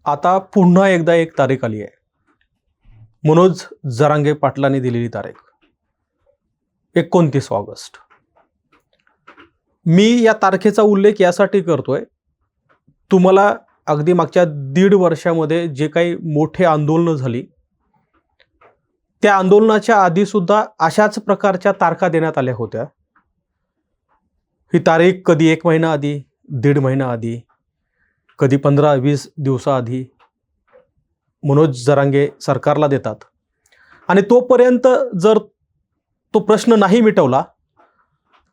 आता पुन्हा एकदा एक तारीख आली आहे. मनोज जरांगे पाटलांनी दिलेली तारीख 29 ऑगस्ट. मी या तारखेचा उल्लेख यासाठी करतोय, तुम्हाला अगदी मागच्या 1.5 वर्षामध्ये जे काही मोठे आंदोलनं झाली, त्या आंदोलनाच्या आधी सुद्धा अशाच प्रकारच्या तारखा देण्यात आल्या होत्या. ही तारीख कधी 1 महिना आधी, 1.5 महिना आधी, कधी 15-20 दिवसाआधी मनोज जरांगे सरकारला देतात आणि तोपर्यंत जर तो प्रश्न नाही मिटवला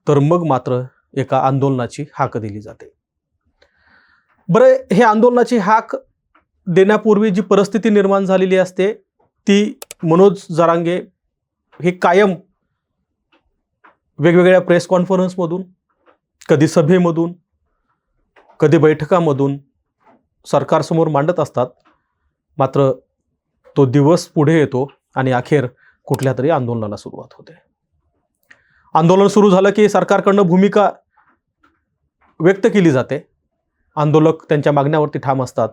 तर मग मात्र एका आंदोलनाची हाक दिली जाते. बरं, हे आंदोलनाची हाक देण्यापूर्वी जी परिस्थिती निर्माण झालेली असते ती मनोज जरांगे हे कायम वेगवेगळ्या प्रेस कॉन्फरन्समधून, कधी सभेमधून, कधी बैठकामधून सरकारसमोर मांडत असतात. मात्र तो दिवस पुढे येतो आणि अखेर कुठल्या तरी आंदोलनाला सुरुवात होते. आंदोलन सुरू झालं की सरकारकडनं भूमिका व्यक्त केली जाते. आंदोलक त्यांच्या मागण्यावरती ठाम असतात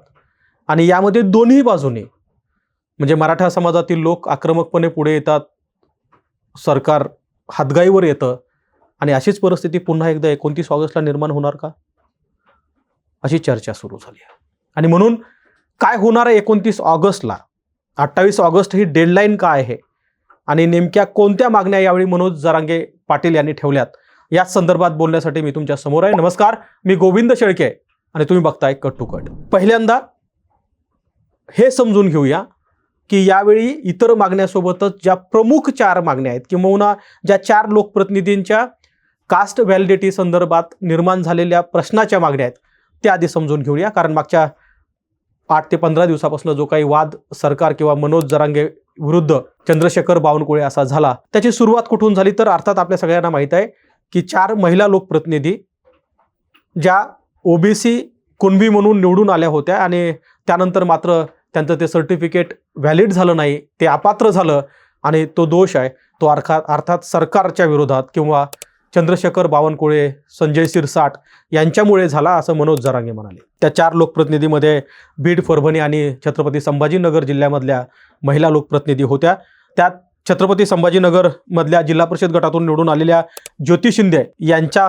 आणि यामध्ये दोन्ही बाजूने, म्हणजे मराठा समाजातील लोक आक्रमकपणे पुढे येतात, सरकार हातगाईवर येतं आणि अशीच परिस्थिती पुन्हा एकदा 29 ऑगस्टला निर्माण होणार का, अशी चर्चा सुरू झाली. आणि म्हणून काय होणार आहे 29 ऑगस्टला, 28 ऑगस्ट ही डेडलाईन काय आहे आणि नेमक्या कोणत्या मागण्या यावेळी मनोज जरांगे पाटील यांनी ठेवल्यात, याच संदर्भात बोलण्यासाठी मी तुमच्या समोर आहे. नमस्कार, मी गोविंद शेळके आणि तुम्ही बघताय कट टू कट. पहिल्यांदा हे समजून घेऊया की यावेळी इतर मागण्यासोबतच ज्या प्रमुख 4 मागण्या आहेत, किंवा ज्या 4 लोकप्रतिनिधींच्या कास्ट व्हॅलिडिटी संदर्भात निर्माण झालेल्या प्रश्नाच्या मागण्या आहेत, त्या आधी समजून घेऊया. कारण मागच्या 8 ते 15 दिवसापासून जो काही वाद सरकार किंवा मनोज जरांगे विरुद्ध चंद्रशेखर बावनकुळे असा झाला, त्याची सुरुवात कुठून झाली तर अर्थात आपल्या सगळ्यांना माहीत आहे की 4 महिला लोकप्रतिनिधी ज्या ओबीसी कुणबी म्हणून निवडून आल्या होत्या आणि त्यानंतर मात्र त्यांचं ते सर्टिफिकेट व्हॅलिड झालं नाही, ते अपात्र झालं आणि तो दोष आहे तो अर्थात सरकारच्या विरोधात किंवा चंद्रशेखर बावनकुळे, संजय शिरसाट यांच्यामुळे झाला, असं मनोज जरांगे म्हणाले. त्या 4 लोकप्रतिनिधीमध्ये बीड, परभणी आणि छत्रपती संभाजीनगर जिल्ह्यामधल्या महिला लोकप्रतिनिधी होत्या. त्यात छत्रपती संभाजीनगर मधल्या जिल्हा परिषद गटातून निवडून आलेल्या ज्योती शिंदे यांचा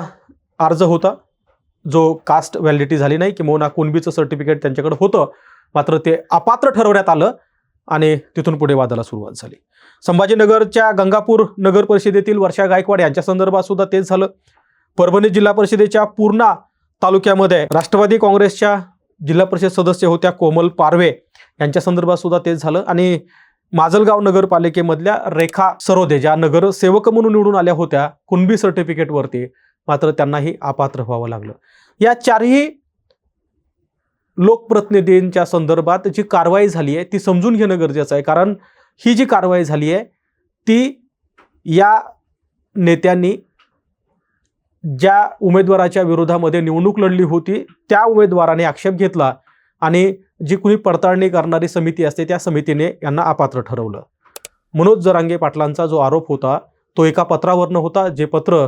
अर्ज होता, जो कास्ट व्हॅलिडिटी झाली नाही, किंवा कुणबीचं सर्टिफिकेट त्यांच्याकडे होतं, मात्र ते अपात्र ठरवण्यात आलं आणि तिथून पुढे वादाला सुरुवात झाली. संभाजीनगरच्या गंगापूर नगर परिषदेतील वर्षा गायकवाड यांच्या संदर्भात सुद्धा तेच झालं. परभणी जिल्हा परिषदेच्या पूर्णा तालुक्यामध्ये राष्ट्रवादी काँग्रेसच्या जिल्हा परिषद सदस्य होत्या कोमल पारवे यांच्या संदर्भात सुद्धा तेच झालं. आणि माजलगाव नगरपालिकेमधल्या रेखा सरोदे, ज्या नगरसेवक म्हणून निवडून आल्या होत्या कुणबी सर्टिफिकेटवरती, मात्र त्यांनाही अपात्र व्हावं लागलं. या 4ही लोकप्रतिनिधींच्या संदर्भात जी कारवाई झाली आहे ती समजून घेणं गरजेचं आहे. कारण ही जी कारवाई झाली आहे ती या नेत्यांनी ज्या उमेदवाराच्या विरोधामध्ये निवडणूक लढली होती त्या उमेदवाराने आक्षेप घेतला आणि जी कुणी पडताळणी करणारी समिती असते त्या समितीने यांना अपात्र ठरवलं. मनोज जरांगे पाटलांचा जो आरोप होता तो एका पत्रावरनं होता, जे पत्र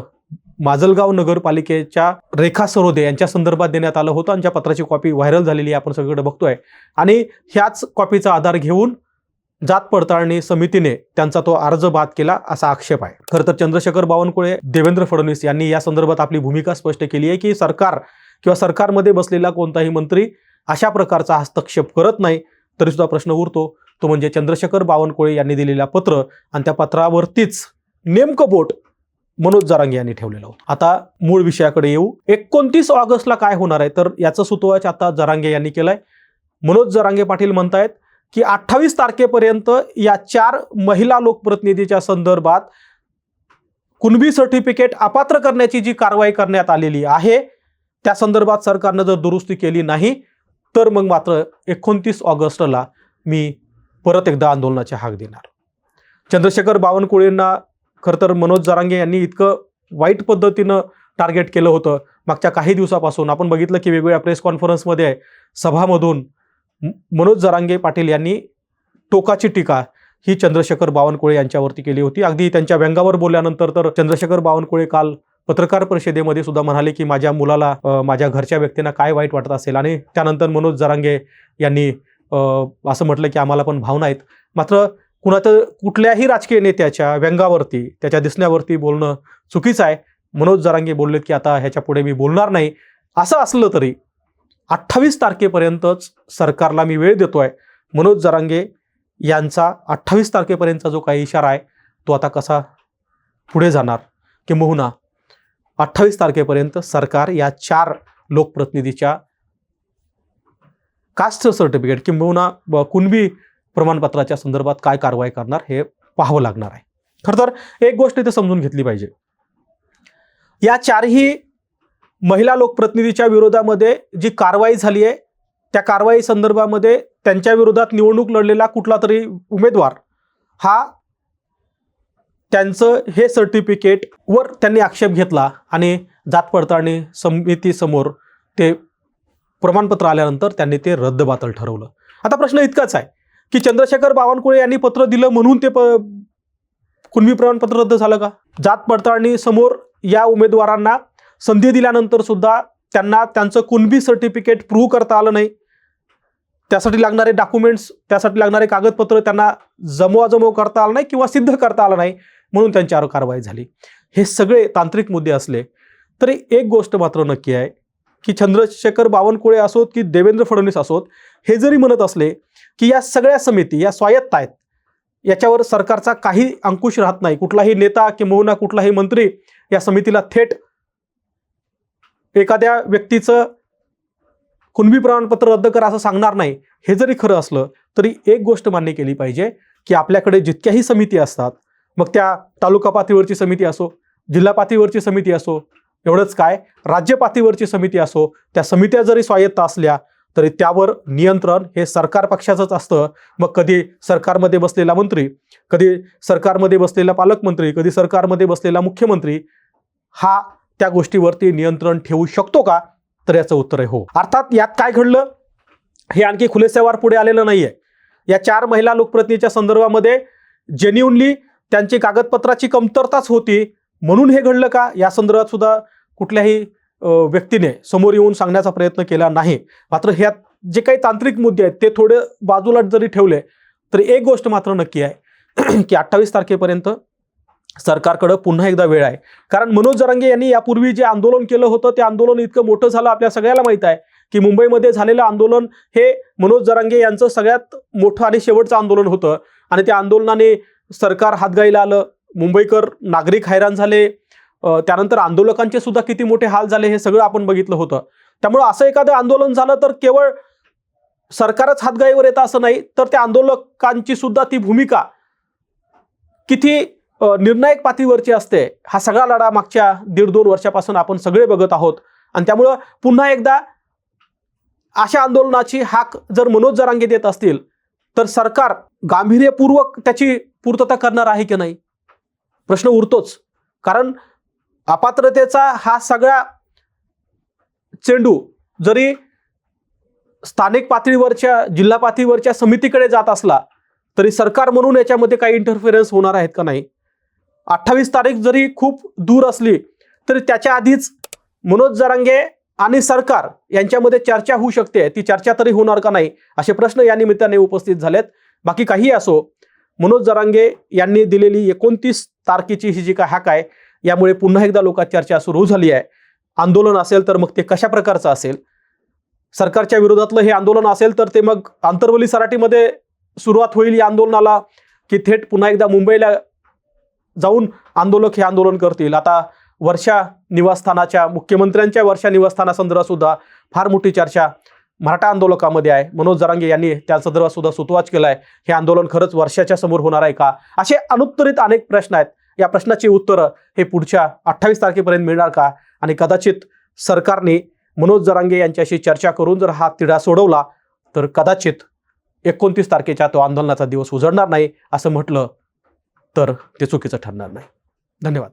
माजलगाव नगरपालिकेच्या रेखा सरोदे यांच्या संदर्भात देण्यात आलं होतं आणि ज्या पत्राची कॉपी व्हायरल झालेली आहे, आपण सगळीकडे बघतोय. आणि ह्याच कॉपीचा आधार घेऊन जात पडताळणी समितीने त्यांचा तो अर्ज बाद केला, असा आक्षेप आहे. खरं तर चंद्रशेखर बावनकुळे, देवेंद्र फडणवीस यांनी या संदर्भात आपली भूमिका स्पष्ट केली आहे की सरकार किंवा सरकारमध्ये बसलेला कोणताही मंत्री अशा प्रकारचा हस्तक्षेप करत नाही. तरी सुद्धा प्रश्न उरतो तो म्हणजे चंद्रशेखर बावनकुळे यांनी दिलेला पत्र आणि त्या पत्रावरतीच नेमकं बोट मनोज जरांगे यांनी ठेवलेलं होतं. आता मूळ विषयाकडे येऊ. 29 ऑगस्टला काय होणार आहे तर याचं सुतोवाच आता जरांगे यांनी केलंय. मनोज जरांगे पाटील म्हणतायत की 28 तारखेपर्यंत या 4 महिला लोकप्रतिनिधीच्या संदर्भात कुणबी सर्टिफिकेट अपात्र करण्याची जी कारवाई करण्यात आलेली आहे त्या संदर्भात सरकारनं जर दुरुस्ती केली नाही तर मग मात्र 29 ऑगस्टला मी परत एकदा आंदोलनाची हाक देणार. चंद्रशेखर बावनकुळेंना खरं तर मनोज जरांगे यांनी इतकं वाईट पद्धतीनं टार्गेट केलं होतं. मागच्या काही दिवसापासून आपण बघितलं की वेगवेगळ्या प्रेस कॉन्फरन्समध्ये, सभामधून मनोज जरांगे पाटील यांनी टोकाची टीका ही चंद्रशेखर बावनकुळे यांच्यावरती केली होती. अगदी त्यांच्या व्यंगावर बोलल्यानंतर तर चंद्रशेखर बावनकुळे काल पत्रकार परिषदेमध्ये सुद्धा म्हणाले की माझ्या मुलाला माझ्या घरच्या व्यक्तींना काय वाईट वाटत असेल. आणि त्यानंतर मनोज जरांगे यांनी असं म्हटलं की आम्हाला पण भावना आहेत. मात्र कुठल्याही राजकीय नेत्याच्या व्यंगावरती, त्याच्या दिसण्यावरती बोलणं चुकीचं आहे. मनोज जरांगे बोललेत की आता ह्याच्या पुढे मी बोलणार नाही. असं असलं तरी 28 तारखेपर्यंतच सरकारला मी वेळ देतोय. मनोज जरांगे यांचा 28 तारखेपर्यंतचा जो काही इशारा आहे तो आता कसा पुढे जाणार, किंबहुना 28 तारखेपर्यंत सरकार या 4 लोकप्रतिनिधीच्या कास्ट सर्टिफिकेट किंबहुना कुणबी प्रमाणपत्राच्या संदर्भात काय कारवाई करणार हे पाहावं लागणार आहे. खरं तर एक गोष्ट इथे समजून घेतली पाहिजे. या 4ही महिला लोकप्रतिनिधीच्या विरोधामध्ये जी कारवाई झाली आहे त्या कारवाई संदर्भामध्ये त्यांच्या विरोधात निवडणूक लढलेला कुठला तरी उमेदवार हा त्यांचं हे सर्टिफिकेट वर त्यांनी आक्षेप घेतला आणि जात पडताळणी समितीसमोर ते प्रमाणपत्र आल्यानंतर त्यांनी ते रद्दबातल ठरवलं. आता प्रश्न इतकाच आहे की चंद्रशेखर बावनकुळे यांनी पत्र दिलं म्हणून ते कुणबी प्रमाणपत्र रद्द झालं का? जात पडताळणी समोर या उमेदवारांना संधी दिल्यानंतर सुद्धा त्यांना त्यांचं कुणबी सर्टिफिकेट प्रूव्ह करता आलं नाही. त्यासाठी लागणारे डॉक्युमेंट्स, त्यासाठी लागणारे कागदपत्र त्यांना जमवाजमव करता आलं नाही किंवा सिद्ध करता आलं नाही, म्हणून त्यांच्यावर कारवाई झाली. हे सगळे तांत्रिक मुद्दे असले तरी एक गोष्ट मात्र नक्की आहे की चंद्रशेखर बावनकुळे असोत की देवेंद्र फडणवीस असोत, हे जरी म्हणत असले की या सगळ्या समिती या स्वायत्त आहेत, याच्यावर सरकारचा काही अंकुश राहत नाही, कुठलाही नेता किंवा कुठलाही मंत्री या समितीला थेट एखाद्या व्यक्तीचं कुणबी प्रमाणपत्र रद्द करा असं सांगणार नाही, हे जरी खरं असलं तरी एक गोष्ट मान्य केली पाहिजे की आपल्याकडे जितक्याही समिती असतात, मग त्या तालुका पातळीवरची समिती असो, जिल्हा पातळीवरची समिती असो, एवढंच काय राज्य पातळीवरची समिती असो, त्या समित्या जरी स्वायत्त असल्या तरी त्यावर नियंत्रण हे सरकार पक्षाचंच असतं. मग कधी सरकारमध्ये बसलेला मंत्री, कधी सरकारमध्ये बसलेला पालकमंत्री, कधी सरकारमध्ये बसलेला मुख्यमंत्री हा त्या गोष्टीवरती नियंत्रण ठेवू शकतो का? तर याचं उत्तर आहे हो. अर्थात यात काय घडलं हे आणखी खुलेसेवार पुढे आलेलं नाहीये. या 4 महिला लोकप्रतिनिधीच्या संदर्भामध्ये जेन्युनली त्यांची कागदपत्राची कमतरताच होती म्हणून हे घडलं का, या संदर्भात सुद्धा कुठल्याही व्यक्तीने समोर येऊन सांगण्याचा प्रयत्न केला नाही. मात्र ह्यात जे काही तांत्रिक मुद्दे आहेत ते थोडे बाजूला जरी ठेवले तरी एक गोष्ट मात्र नक्की आहे की 28 तारखेपर्यंत सरकारकडे पुन्हा एकदा वेळ आहे. कारण मनोज जरांगे यांनी यापूर्वी जे आंदोलन केलं होतं ते आंदोलन इतकं मोठं झालं, आपल्या सगळ्याला माहित आहे की मुंबईमध्ये झालेलं आंदोलन हे मनोज जरांगे यांचं सगळ्यात मोठं आणि शेवटचं आंदोलन होतं आणि त्या आंदोलनाने सरकार हातगाईला आलं, मुंबईकर नागरिक हैराण झाले, त्यानंतर आंदोलकांचे सुद्धा किती मोठे हाल झाले हे सगळं आपण बघितलं होतं. त्यामुळे असं एखादं आंदोलन झालं तर केवळ सरकारच हातगाईवर येतं असं नाही, तर त्या आंदोलकांची सुद्धा ती भूमिका किती निर्णायक पातळीवरची असते, हा सगळा लढा मागच्या 1.5-2 वर्षापासून आपण सगळे बघत आहोत. आणि त्यामुळं पुन्हा एकदा अशा आंदोलनाची हाक जर मनोज जरांगे देत असतील तर सरकार गांभीर्यपूर्वक त्याची पूर्तता करणार आहे की नाही प्रश्न उरतोच. कारण अपात्रतेचा हा सगळा चेंडू जरी स्थानिक पातळीवरच्या, जिल्हा पातळीवरच्या समितीकडे जात असला तरी सरकार म्हणून याच्यामध्ये काही इंटरफेरन्स होणार आहेत का नाही. 28 तारीख जरी खूप दूर असली तरी त्याच्या आधीच मनोज जरांगे आणि सरकार यांच्यामध्ये चर्चा होऊ शकते, ती चर्चा तरी होणार का नाही असे प्रश्न या निमित्ताने उपस्थित झालेत. बाकी काही असो, मनोज जरांगे यांनी दिलेली 29 तारखेची ही जी काय हाक आहे यामुळे पुन्हा एकदा लोकांत चर्चा सुरू झाली आहे. आंदोलन असेल तर मग ते कशा प्रकारचं असेल, सरकारच्या विरोधातलं हे आंदोलन असेल तर ते मग आंतरवली सराटीमध्ये सुरुवात होईल या आंदोलनाला, की थेट पुन्हा एकदा मुंबईला जाऊन आंदोलक हे आंदोलन करतील. आता वर्षा निवासस्थानाच्या, मुख्यमंत्र्यांच्या वर्षा निवासस्थानासंदर्भात सुद्धा फार मोठी चर्चा मराठा आंदोलकामध्ये आहे. मनोज जरांगे यांनी त्या संदर्भात सुद्धा सुतवाच केलाय. हे आंदोलन खरंच वर्षाच्या समोर होणार आहे का, असे अनुत्तरित अनेक प्रश्न आहेत. या प्रश्नाची उत्तरं हे पुढच्या 28 तारखेपर्यंत मिळणार का, आणि कदाचित सरकारने मनोज जरांगे यांच्याशी चर्चा करून जर हा तिढा सोडवला तर कदाचित 29 तारखेच्या तो आंदोलनाचा दिवस उजळणार नाही असं म्हटलं तर ते चुकीचं ठरणार नाही. धन्यवाद.